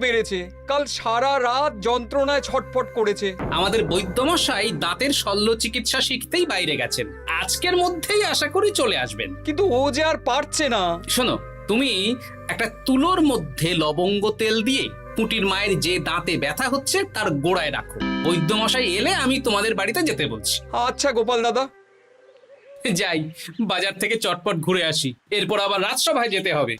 বেড়েছে, কাল সারা রাত যন্ত্রণায় ছটফট করেছে। আমাদের বৈদ্যমশাই দাঁতের শল্য চিকিৎসা শিখতেই বাইরে গেছেন, আজকের মধ্যেই আশা করি চলে আসবেন। কিন্তু ও যে আর পারছে না। শোনো, তুমি একটা তুলোর মধ্যে লবঙ্গ তেল দিয়ে পুঁটির মায়ের যে দাঁতে ব্যথা হচ্ছে তার গোড়ায় রাখো। বৈদ্যমশাই এলে আমি তোমাদের বাড়িতে যেতে বলছি। আচ্ছা গোপাল দাদা। যাই, বাজার থেকে চটপট ঘুরে আসি, এরপর আবার রাজসভায় যেতে হবে।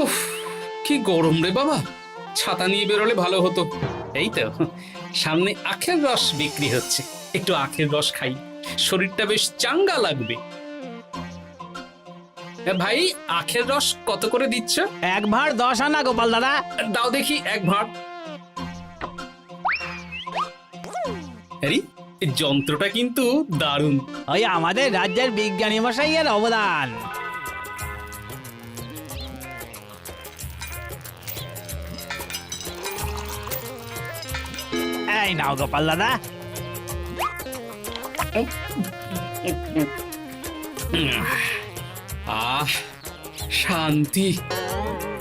উফ, কি গরম রে বাবা, ছাতা নিয়ে বেরোলে ভালো হতো। এই তো সামনে আখের রস বিক্রি হচ্ছে, একটু আখের রস খাই, শরীরটা বেশ চাঙ্গা লাগবে। ভাই, আখের রস কত করে দিচ্ছ? 1 ভাঁড় 10 আনা গোপাল দাদা। দাও দেখি 1 ভাঁড়। আরে, এই যন্ত্রটা কিন্তু দারুণ। ওই আমাদের রাজ্যের বিজ্ঞানী মশাইয়ের অবদান। এই নাও গোপাল দাদা। আহ, শান্তি।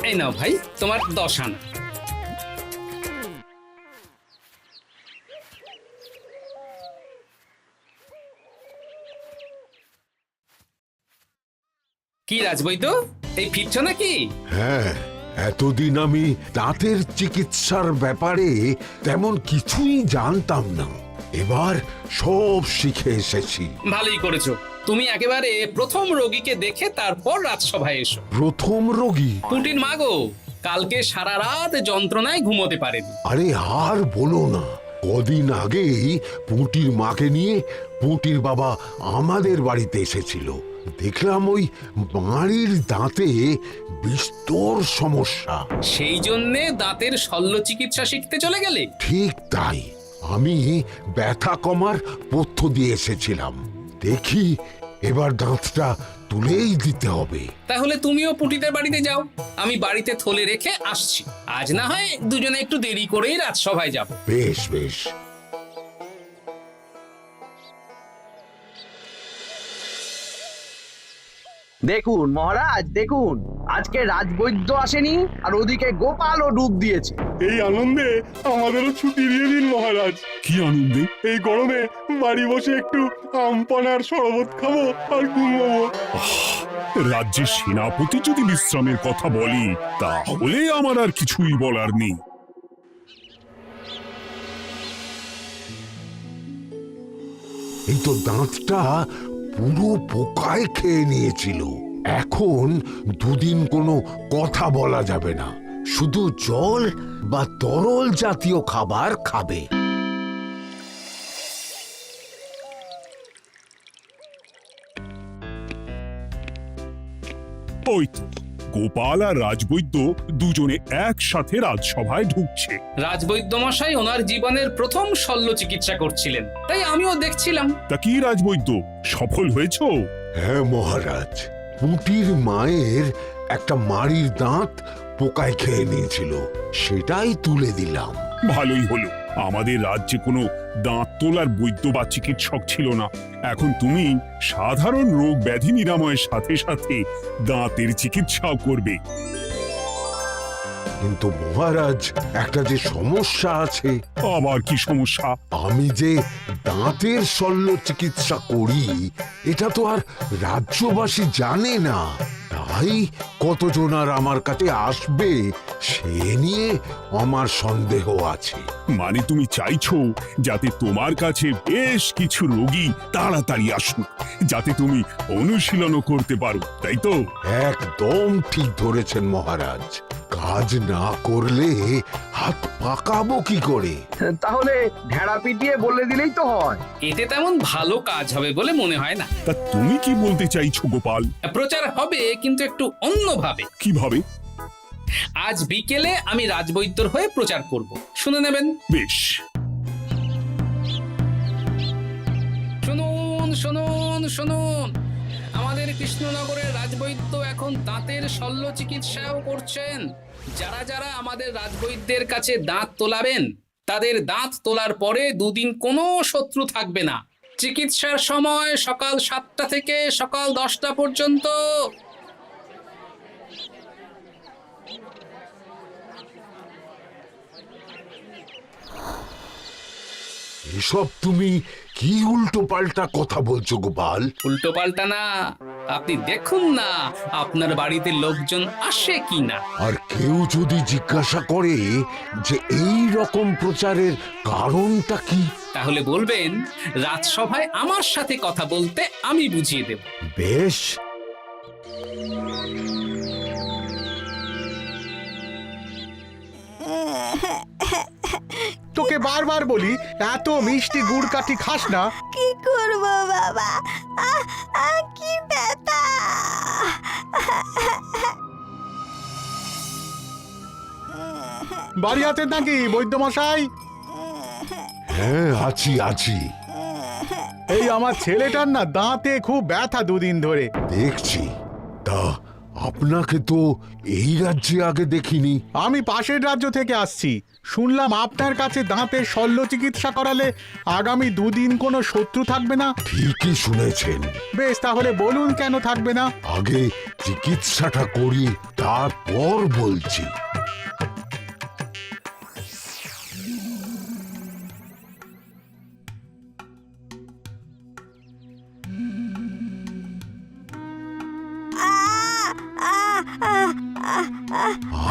এই নাও ভাই, তোমার 10 আনা। কি রাজবৈদ্য, এই ফিরছ নাকি? হ্যাঁ, এতদিন আমি দাঁতের চিকিৎসার ব্যাপারে তেমন কিছুই জানতাম না, এবার সব শিখে এসেছি। ভালোই করেছো, তুমি একেবারে প্রথম রোগীকে দেখে তারপর রাজসভায় এসো। প্রথম রোগী? পুটির মা গো, কালকে সারা রাত যন্ত্রণায় ঘুমোতে পারেনি। আরে আর বলো না, কদিন আগেই পুঁটির মাকে নিয়ে পুঁটির বাবা আমাদের বাড়িতে এসেছিল। দেখলাম ওই বাড়ির দাঁতে বিস্তর সমস্যা। সেই জন্যে দাঁতের শল্য চিকিৎসা শিখতে চলে গেলে? ঠিক তাই, আমি ব্যথা কমার পথ্য দিয়ে এসেছিলাম। দেখি এবার দাঁতটা তুলেই দিতে হবে। তাহলে তুমিও পুটিদের বাড়িতে যাও, আমি বাড়িতে থলে রেখে আসছি। আজ না হয় দুজনে একটু দেরি করেই রাজসভায় যাব। বেশ বেশ। দেখুন মহারাজ, দেখুন আজকে রাজবৈদ্য আসেনি, আর ওদিকে গোপালও ডুব দিয়েছে। এই আনন্দে আমাদেরও ছুটি দিয়ে দিন মহারাজ। কি আনন্দে? এই গরমে বাড়ি বসে একটু আমপানার শরবত খাবো আর ঘুমবো। রাজ্যের সেনাপতি যদি বিশ্রামের কথা বলি, তাহলে আমার আর কিছুই বলার নেই। এই তো দাঁতটা পুরো পোকায় খেয়ে নিয়েছিল। এখন দুদিন কোনো কথা বলা যাবে না, শুধু জল বা তরল জাতীয় খাবার খাবে। ওই তো গোপাল আর রাজবৈদ্য দুজনে একসাথে রাজসভায় ঢুকছে। রাজবৈদ্য মশাই ওনার জীবনের প্রথম শল্য চিকিৎসা করছিলেন, তাই আমিও দেখছিলাম। তা কি রাজবৈদ্য, সফল হয়েছো? হ্যাঁ মহারাজ, পুঁটির মায়ের একটা মাড়ির দাঁত পোকায় খেয়ে নিয়েছিল, সেটাই তুলে দিলাম। ভালোই হলো, আমাদের রাজ্যে কোনো দাঁত তোলার বৈদ্য বা চিকিৎসক ছিল না। এখন তুমি সাধারণ রোগ ব্যাধি নিরাময়ের সাথে সাথে দাঁতের চিকিৎসাও করবে। কিন্তু মহারাজ, একটা যে সমস্যা আছে। আবার কি সমস্যা? আমি যে দাঁতের শল্য চিকিৎসা করি, এটা তো আর রাজ্যবাসী জানে না, তাই কতজন আর আমার কাছে আসবে সে নিয়ে আমার সন্দেহ আছে। মানে তুমি চাইছো যাতে তোমার কাছে বেশ কিছু রোগী তাড়াতাড়ি আসুক, যাতে তুমি অনুশীলনও করতে পারো, তাই তো? একদম ঠিক ধরেছেন মহারাজ, কাজ না করলে হাত পাকাবো কি করে? তাহলে ঢেড়া পিটিয়ে বলে দিলেই তো হয়। এতে তেমন ভালো কাজ হবে বলে মনে হয় না। তা তুমি কি বলতে চাইছো গোপাল? প্রচার হবে, কিন্তু একটু অন্যভাবে। কিভাবে? আজ বিকেলে আমি রাজবৈদ্যর হয়ে প্রচার করব, শুনে নেবেন। বেশ। শুনুন শুনুন শুনুন, আমাদের কৃষ্ণনগরের রাজবৈদ্য এখন দাঁতের শল্য চিকিৎসাও করছেন। যারা যারা আমাদের রাজবৈদ্যের কাছে দাঁত তোলাবেন, তাদের দাঁত তোলার পরে দুদিন কোনো শত্রু থাকবে না। চিকিৎসার সময় সকাল 7টা থেকে সকাল 10টা পর্যন্ত। এসব তুমি কি উল্টো পাল্টা কথা বলছো গোপাল? উল্টো পাল্টা না, আপনি দেখুন না আপনার বাড়িতে লোকজন আসে কিনা। আর কেউ যদি জিজ্ঞাসা করে যে এই রকম প্রচারের কারণটা কি, তাহলে বলবেন রাজসভায় আমার সাথে কথা বলতে আমি বুঝিয়ে দেব। বেশ, তোকে বারবার বলি এত মিষ্টি গুড় কাঠি খাস না। কি করব বাবা, কি ব্যথা। বাড়ি আছেন নাকি বৈদ্যমশাই? হ্যাঁ আছি আছি। এই আমার ছেলেটার না দাঁতে খুব ব্যথা দুদিন ধরে। দেখছি। তা আপনাকে তো এই রাজ্যে আগে দেখিনি। আমি পাশের রাজ্য থেকে আসছি। শুনলাম আপনার কাছে দাঁতের শল্য চিকিৎসা করালে আগামী দুদিন কোনো শত্রু থাকবে না। ঠিকই শুনেছেন। বেশ, তাহলে বলুন কেন থাকবে না? আগে চিকিৎসাটা করি, তারপর বলছি।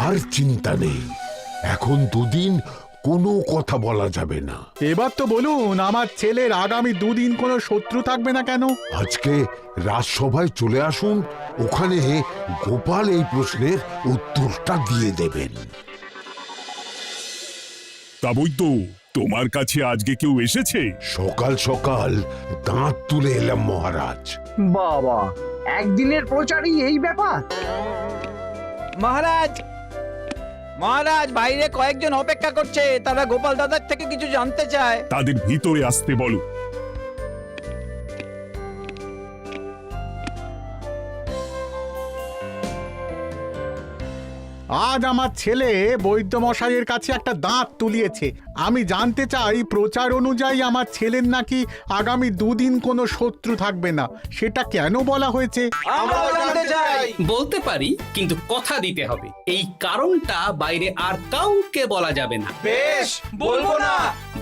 আর চিন্তা নেই, এখন দুদিন কোনো কথা বলা যাবে না। এবার তো বলুন আমার ছেলের আগামী দুদিন কোনো শত্রু থাকবে না কেন? আজকে রাজসভায় চলে আসুন, ওখানে গোপাল এই প্রশ্নের উত্তরটা দিয়ে দেবেন। তা বৈদ্য, তোমার কাছে আজকে কেউ এসেছে? সকাল সকাল দাঁত তুলে এলাম মহারাজ। বাবা, একদিনের প্রচারই এই ব্যাপার? মহারাজ, মহারাজ, বাইরে কয়েকজন অপেক্ষা করছে, তারা গোপাল দাদার থেকে কিছু জানতে চায়। তাদের ভিতরে আসতে বলো। আজ আমার ছেলে বৈদ্যমশাইয়ের কাছে একটা দাঁত তুলিয়েছে। আমি জানতে চাই প্রচার অনুযায়ী আমার ছেলের নাকি আগামী দুদিন কোনো শত্রু থাকবে না, সেটা কেন বলা হয়েছে? বলতে পারি, কিন্তু কথা দিতে হবে এই কারণটা বাইরে আর কাউকে বলা যাবে না। বেশ, বলবো না।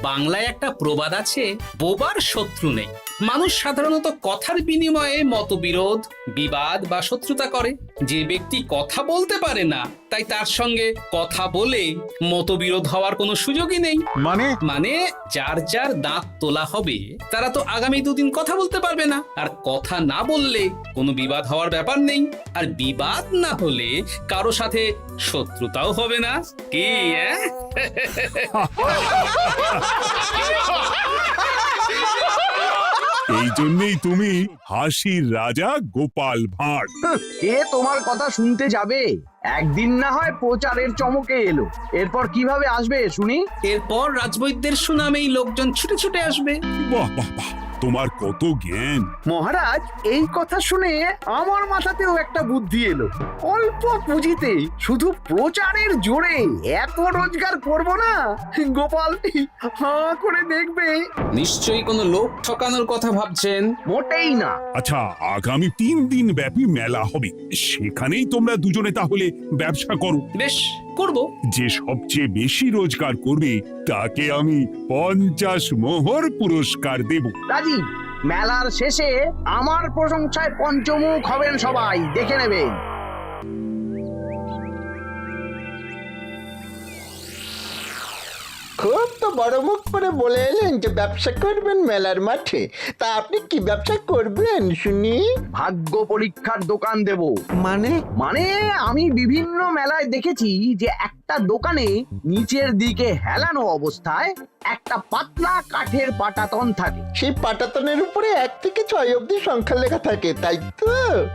বাংলায় একটা প্রবাদ আছে, বোবার শত্রু নেই। মানুষ সাধারণত কথার বিনিময়ে মতবিরোধ, বিবাদ বা শত্রুতা করে। যে ব্যক্তি কথা বলতে পারে না, তাই তার সঙ্গে কথা বলে মতবিরোধ হওয়ার কোনো সুযোগই নেই। মানে যার যার দাঁত তোলা হবে তারা তো আগামী দুদিন কথা বলতে পারবে না। আর কথা না বললে কোনো বিবাদ হওয়ার ব্যাপার নেই। আর বিবাদ না হলে কারো সাথে শত্রুতাও হবে না। কি এই জন্যই তুমি হাসির রাজা গোপাল ভাঁড়। কে তোমার কথা শুনতে যাবে? একদিন না হয় প্রচারের চমকে এলো, এরপর কিভাবে আসবে শুনি? এরপর রাজবৈদ্যের সুনামেই লোকজন ছুটে ছুটে আসবে। বাহ বাহ বাহ, তোমার কত জ্ঞান! মহারাজ, এই কথা শুনে আমার মাথাতেও একটা বুদ্ধি এলো। অল্প পুঁজিতে শুধু প্রচারের জোরে এত রোজগার করব না, গোপাল হাঁ করে দেখবে। নিশ্চয়ই কোনো লোক ঠকানোর কথা ভাবছেন। মোটেই না। আচ্ছা, আগামী 3 দিন ব্যাপী মেলা হবে, সেখানেই তোমরা দুজনে তাহলে ব্যবসা করো। বেশ, করব। যে সবচেয়ে বেশি রোজগার করবে তাকে আমি 50 মোহর পুরস্কার দেব। রাজি। মেলার শেষে আমার প্রশংসায় পঞ্চমুখ হবেন সবাই, দেখে নেবেন। খুব তো বড় মুখ করে বলে এলেন যে ব্যবসা করবেন মেলার মাঠে। তা আপনি কি ব্যবসা করবেন শুনি? ভাগ্য পরীক্ষার দোকান দেব। মানে আমি বিভিন্ন মেলায় দেখেছি যে একটা দোকানে নিচের দিকে হেলানো অবস্থায় একটা পাতলা কাঠের পাটাতন থাকে। সেই পাটাতনের উপরে 1 থেকে 6 অবধি সংখ্যা লেখা থাকে, তাই তো?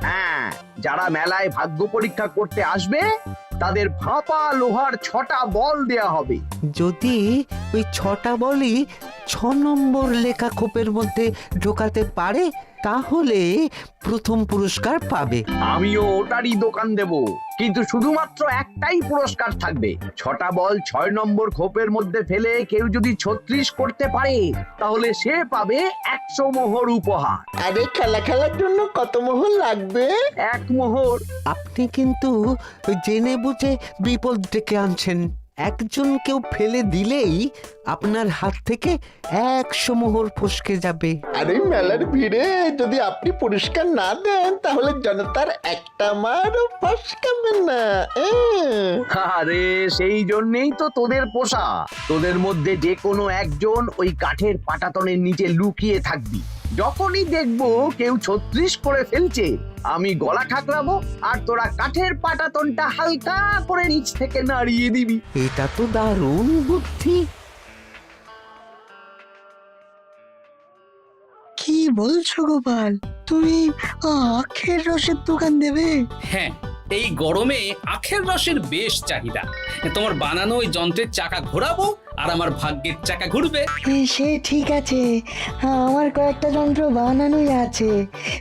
হ্যাঁ, যারা মেলায় ভাগ্য পরীক্ষা করতে আসবে তাদের ফাঁপা লোহার 6টা বল দেয়া হবে। যদি ওই 6টা বলই 6 নম্বর লেখা খোপের মধ্যে ঢোকাতে পারে তাহলে প্রথম পুরস্কার পাবে। আমিও ওটারই দোকান দেব। কিন্তু শুধুমাত্র একটাই পুরস্কার থাকবে। 6টা বল 6 নম্বর খোপের মধ্যে ফেলে কেউ যদি 36 করতে পারে তাহলে সে পাবে 100 মোহর উপহার। আরে খেলার জন্য কত মোহর লাগবে? 1 মোহর। আপনি কিন্তু জেনে বুঝে বিপদ ডেকে আনছেন। একজন কেউ ফেলে দিলেই আপনার হাত থেকে 100 মোহর ফসকে যাবে। আরে মেলার ভিড়ে যদি আপনি পুরস্কার না দেন তাহলে জনতার একটা মারও ফসকাবে না। আরে সেই জন্যই তো তোদের পোষা। তোদের মধ্যে যে কোনো একজন ওই কাঠের পাটাতনের নিচে লুকিয়ে থাকবি। যখনই দেখবো কেউ 36 করে ফেলছে আমি গলা ঠাকরাবো আর তোরা কাঠের পাটাতনটা হালকা করে নিচ থেকে নাড়িয়ে দিবি। এটা তো দারুণ বুদ্ধি। কি বলছো গোপাল, তুমি আখের রসের দোকান দেবে? হ্যাঁ, এই গরমে আখের রসের বেশ চাহিদা। তোমার বানানো ওই যন্ত্রের চাকা ঘোরাবো আর আমার ভাগ্যের চাকা ঘুরবে। সে ঠিক আছে, আমার কয়েকটা যন্ত্র বানানোই আছে।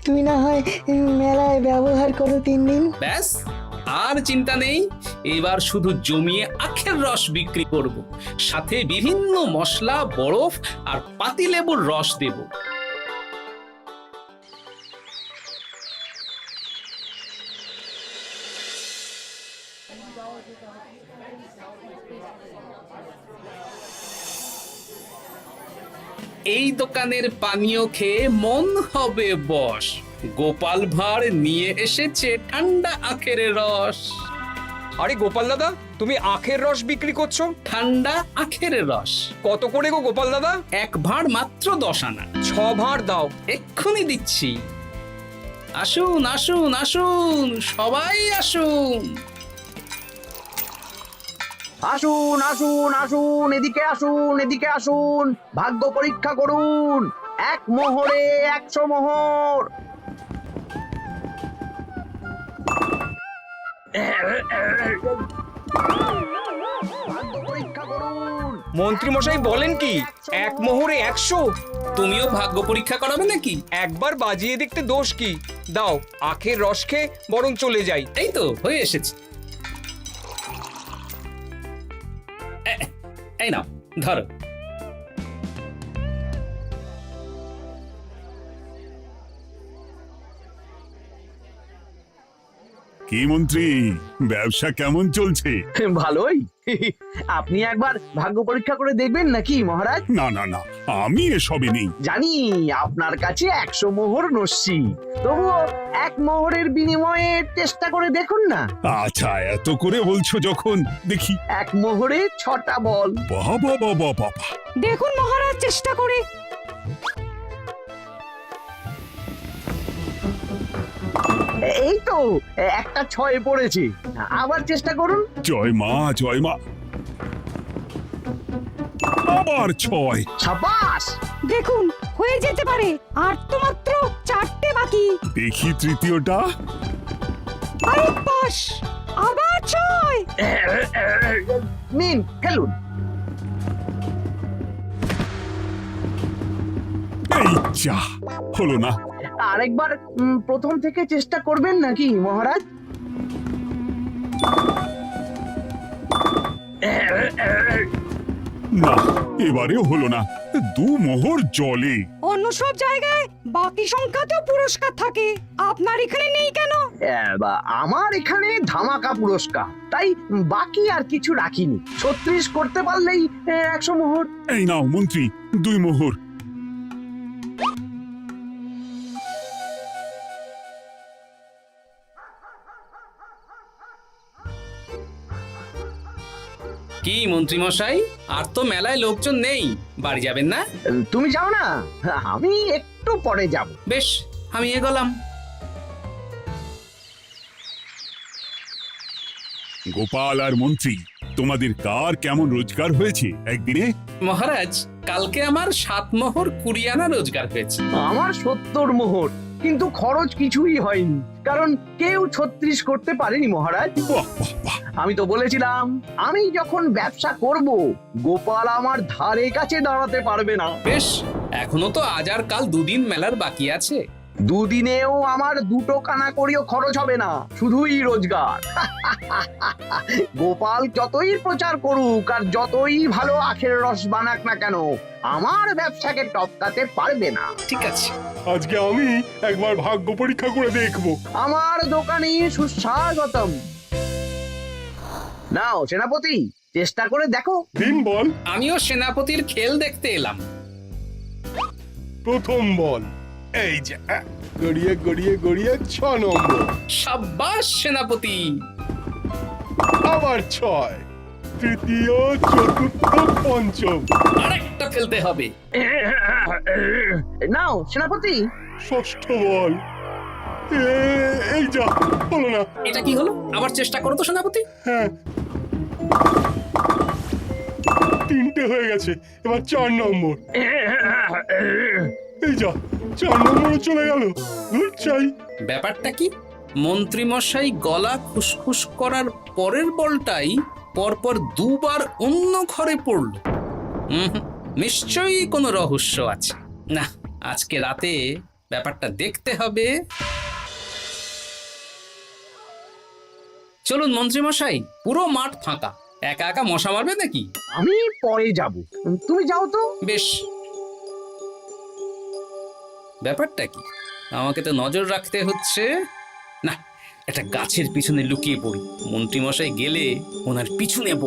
তুমি না হয় মেলায় ব্যবহার করো 3 দিন। ব্যাস, আর চিন্তা নেই। এবার শুধু জমিয়ে আখের রস বিক্রি করব, সাথে বিভিন্ন মশলা, বরফ আর পাতিলেবুর রস দেব। এই দোকানের পানীয় খেয়ে মন হবে বশ। গোপাল ভাঁড় নিয়ে এসেছে ঠান্ডা আখের রস। আরে গোপাল দাদা, তুমি আখের রস বিক্রি করছো? ঠান্ডা আখের রস কত করে গো গোপাল দাদা? 1 ভাঁড় মাত্র 10 আনা। 6 ভাঁড় দাও। এক্ষুনি দিচ্ছি। আসুন আসুন আসুন, সবাই আসুন। আসুন আসুন আসুন, এদিকে আসুন, এদিকে আসুন, ভাগ্য পরীক্ষা করুন। 1 মোহরে 100 মোহর। ভাগ্য পরীক্ষা করুন। মন্ত্রী মশাই বলেন কি 1 মোহরে 100? তুমিও ভাগ্য পরীক্ষা করাবে নাকি? একবার বাজিয়ে দেখতে দোষ কি? দাও, আখের রস খেয়ে বরং চলে যাই। এই তো হয়ে এসেছে। এই নাও, ধরো। কি মন্ত্রী, ব্যবসা কেমন চলছে? ভালোই। আপনি একবার ভাগ্য পরীক্ষা করে দেখবেন নাকি মহারাজ? না না না, আমি এসবে নেই। জানি আপনার কাছে 100 মোহর নস্যি, তবুও 1 মোহরের বিনিময়ে চেষ্টা করে দেখুন না। আচ্ছা, এত করে বলছো যখন, দেখি। 1 মোহরে 6টা বল। বাবা বাবা বাবা, দেখুন মহারাজ, চেষ্টা করে। এই তো একটা 6 পড়েছে, আবার চেষ্টা করুন। জয় মা জয় মা। আবার 6। সাবাস। দেখুন হয়ে যেতে পারে, আর তো মাত্র 4টে বাকি। দেখি তৃতীয়টা। আরে পাস, আবার 6। নিন, খেলুন। এই যা, হলো না। আরেকবার প্রথম থেকে চেষ্টা করবেন নাকি মহারাজ? না, এবারেও হলো না। 2 মোহর জলে। অন্য সব জায়গায় বাকি সংখ্যাতেও পুরস্কার থাকে, আপনার এখানে নেই কেন? আমার এখানে ধামাকা পুরস্কার, তাই বাকি আর কিছু রাখিনি। 36 করতে পারলেই 100 মোহর। এই নাও মন্ত্রী, 2 মোহর। কি মন্ত্রী মশাই, আর তো মেলায় লোকজন নেই, বাড়ি যাবেন না? তুমি যাও না, আমি একটু পরে যাব। বেশ, আমি এগোলাম। গোপাল আর মন্ত্রী, তোমাদের কার কেমন রোজগার হয়েছে একদিনে? মহারাজ, কালকে আমার 7 মোহর 20 আনা রোজগার হয়েছে। আমার 70 মোহর, কিন্তু খরচ কিছুই হয়নি, কারণ কেউ 36 করতে পারেনি মহারাজ। বাহ বাহ বাহ। আমি তো বলেছিলাম আমি যখন ব্যবসা করব গোপাল আমার ধারে কাছে দাঁড়াতে পারবে না। বেশ, এখনো তো আজ আর কাল 2 দিন মেলার বাকি আছে। দুদিনেও আমার দুটো কানা করিও খরচ হবে না, শুধুই রোজগার। গোপাল যতই প্রচার করুক আর যতই ভালো আখের রস বানাক না কেন, আমার ব্যবসাকে টপকাতে পারবে না। ঠিক আছে, আজকে আমি একবার ভাগ্য পরীক্ষা করে দেখবো। আমার দোকানে সুস্বাগতম। নাও সেনাপতি, চেষ্টা করে দেখো। দিন বল। আমিও সেনাপতির খেল দেখতে এলাম। প্রথম বল, এই যে গড়িয়ে গড়িয়ে গড়িয়ে 6 নম্বর, সাব্বাস সেনাপতি। আবার 6, তৃতীয়, চতুর্থ, পঞ্চম, আরেকটা ফেলতে হবে। নাও সেনাপতি, ষষ্ঠ বল। এই যা, হলো না। এটা কি হলো? আবার চেষ্টা করো তো সেনাপতি। হ্যাঁ, 3টে হয়ে গেছে, এবার 4 নম্বর। এই যা, 4 নম্বরে চলে গেল। চাই ব্যাপারটা কি? মন্ত্রী মশাই গলা খুসখুস করার পরের বলটাই পরপর দুবার অন্য ঘরে পড়ল। নিশ্চয়ই কোনো রহস্য আছে। না, আজকে রাতে ব্যাপারটা দেখতে হবে। চলুন মন্ত্রী মশাই, পুরো মাঠ ফাঁকা, একা একা মশা মারবে নাকি? আমি পরে যাব, তুমি যাও তো। বেশ। ব্যাপারটা কি? আমাকে তো নজর রাখতে হচ্ছে। না, একটা গাছের পিছনে লুকিয়ে পড়ি, মন্ত্রী মশাই গেলে ওনার পিছু নেব।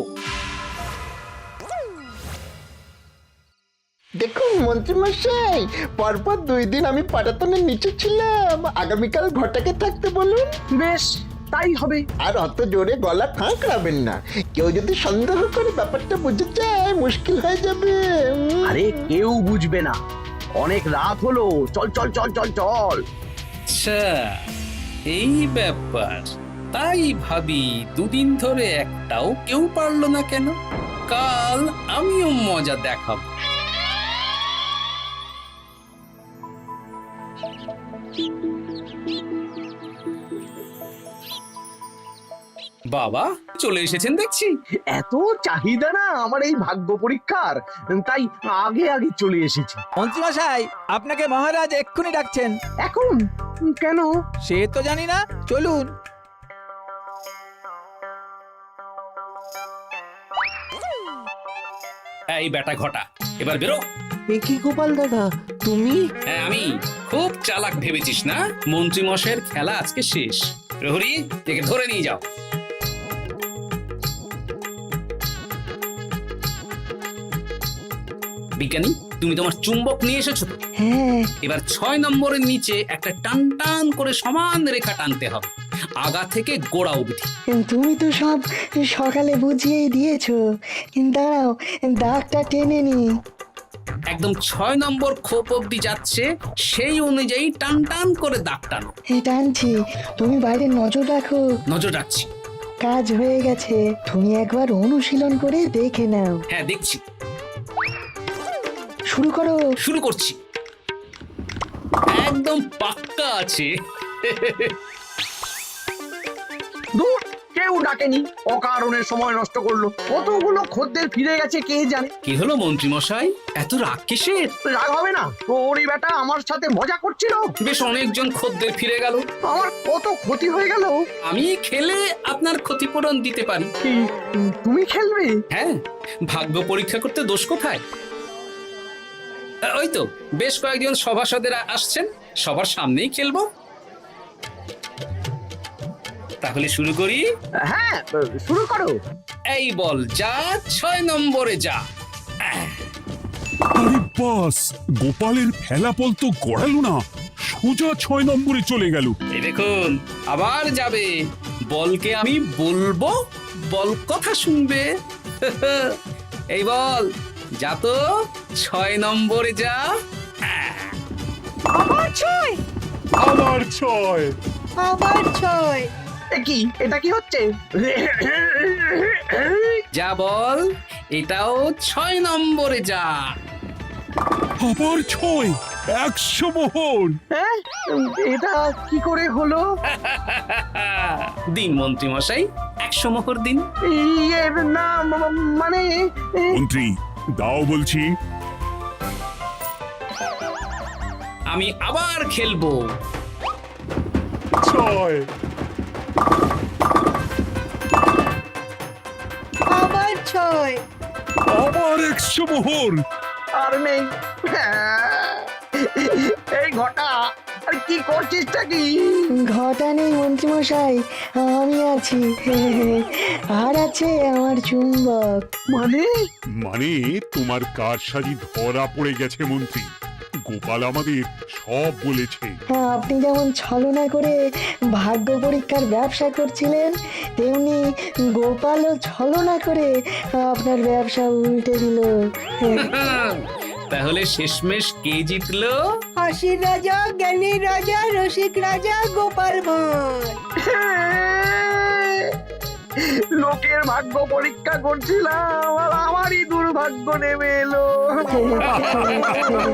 দেখুন মন্ত্রীমশাই, পরপর 2 দিন আমি পাটাতনের নিচে ছিলাম। আগামীকাল ঘটাকে থাকতে বলুন। বেশ, তাই হবে। আর অত জোরে গলা খাঁকড়াবেন না, কেউ যদি সন্দেহ করে ব্যাপারটা বুঝে যায় মুশকিল হয়ে যাবে। আরে কেউ বুঝবে না, অনেক রাত হলো, চল চল চল চল চল। আচ্ছা, এই ব্যাপার। তাই ভাবি 2 দিন ধরে একটাও কেউ পারলো না কেন? কাল আমিও মজা দেখাবো। বাবা চলে এসেছেন দেখছি। এত চাহিদা না আমার এই ভাগ্য পরীক্ষার, তাই আগে আগে চলে এসেছি। মন্ত্রীমশাই, আপনাকে মহারাজ এক্ষুনি ডাকছেন। এখন কেন? সে তো জানি না, চলুন। এই বেটা ঘটা, এবার বেরো। এ কি গোপাল দাদা, তুমি? হ্যাঁ আমি। খুব চালাক ভেবেছিস না? মন্ত্রী মশাইয়ের খেলা আজকে শেষ। প্রহরী, একে ধরে নিয়ে যাও। বিজ্ঞানী, তুমি তোমার চুম্বক নিয়ে এসেছো তো? হ্যাঁ, এবার 6 নম্বরের নিচে একটা টান টান করে সমান রেখা টানতে হবে, আগা থেকে গোড়া অবধি। তুমি তো সব সকালে বুঝিয়েই দিয়েছো। দাঁড়াও, দাগটা টেনে নি। একদম 6 নম্বর খোপ অবধি যাচ্ছে, সেই অনুযায়ী টান টান করে দাগ টানো। টানছি, তুমি বাইরে নজর রাখো। নজর রাখছি। কাজ হয়ে গেছে, তুমি একবার অনুশীলন করে দেখে নাও। হ্যাঁ দেখছি। শুরু করো। শুরু করছি। একদম পাক্কা আছে। দূর, কেউ ডাকেনি, অকারণে সময় নষ্ট করলো। কতগুলো খদ্দের ফিরে গেছে কে জানে। কি হলো মন্ত্রী মশাই, এত রাগ কিসের? রাগ হবে না, ওরই বেটা আমার সাথে মজা করছিল। বেশ অনেকজন খদ্দের ফিরে গেল, আমার কত ক্ষতি হয়ে গেল। আমি খেলে আপনার ক্ষতিপূরণ দিতে পারি। তুমি খেলবে? হ্যাঁ, ভাগ্য পরীক্ষা করতে দোষ কোথায়? ওই তো বেশ কয়েকজন সভাসদেরা আসছেন, সবার সামনেই খেলবো। তাহলে শুরু করি। হ্যাঁ, শুরু করো। এই বল যা, 6 নম্বরে যা। আরে বাস, গোপালের ফেলাপল তো গড়ালো না, সোজা 6 নম্বরে চলে গেল। এই দেখুন, আবার যাবে। বলকে আমি বলবো, বল কথা শুনবে। এই বল যা তো, 6 নম্বরে যা। আবার 6, আবার 6। আবার 6। কি এটা কি হচ্ছে? যা বল, এটাও 6 নম্বরে যা। আবার 6, 100 মোহর। হ্যাঁ, এটা কি করে হলো? দিন মন্ত্রী মশাই, 100 মোহর দিন। ইয়ে না, মানে মন্ত্রী দাও বলছি। আমি আবার খেলবো। ছয়। আবার 6। আবার 100 মোহর। আর নেই। এই ঘটা, আর কি করছিসটা কি? ঘটা নেই মন্ত্রীমশাই, আমি আছি। আর আছে আমার চুম্বক। মানে তোমার কারসাজি ধরা পড়ে গেছে মন্ত্রী। গোপাল আমাদের সব বলেছে। হ্যাঁ, আপনি যেমন ছলনা করে ভাগ্য পরীক্ষার ব্যবসা করছিলেন, তেমনি গোপালও ছলনা করে আপনার ব্যবসা উল্টে দিল। তাহলে শেষমেশ কে জিতলো? হাসির রাজা, জ্ঞানীর রাজা, রসিক রাজা গোপাল ভাঁড়। লোকের ভাগ্য পরীক্ষা করছিলাম আর আমারই দুর্ভাগ্য নেমে এলো।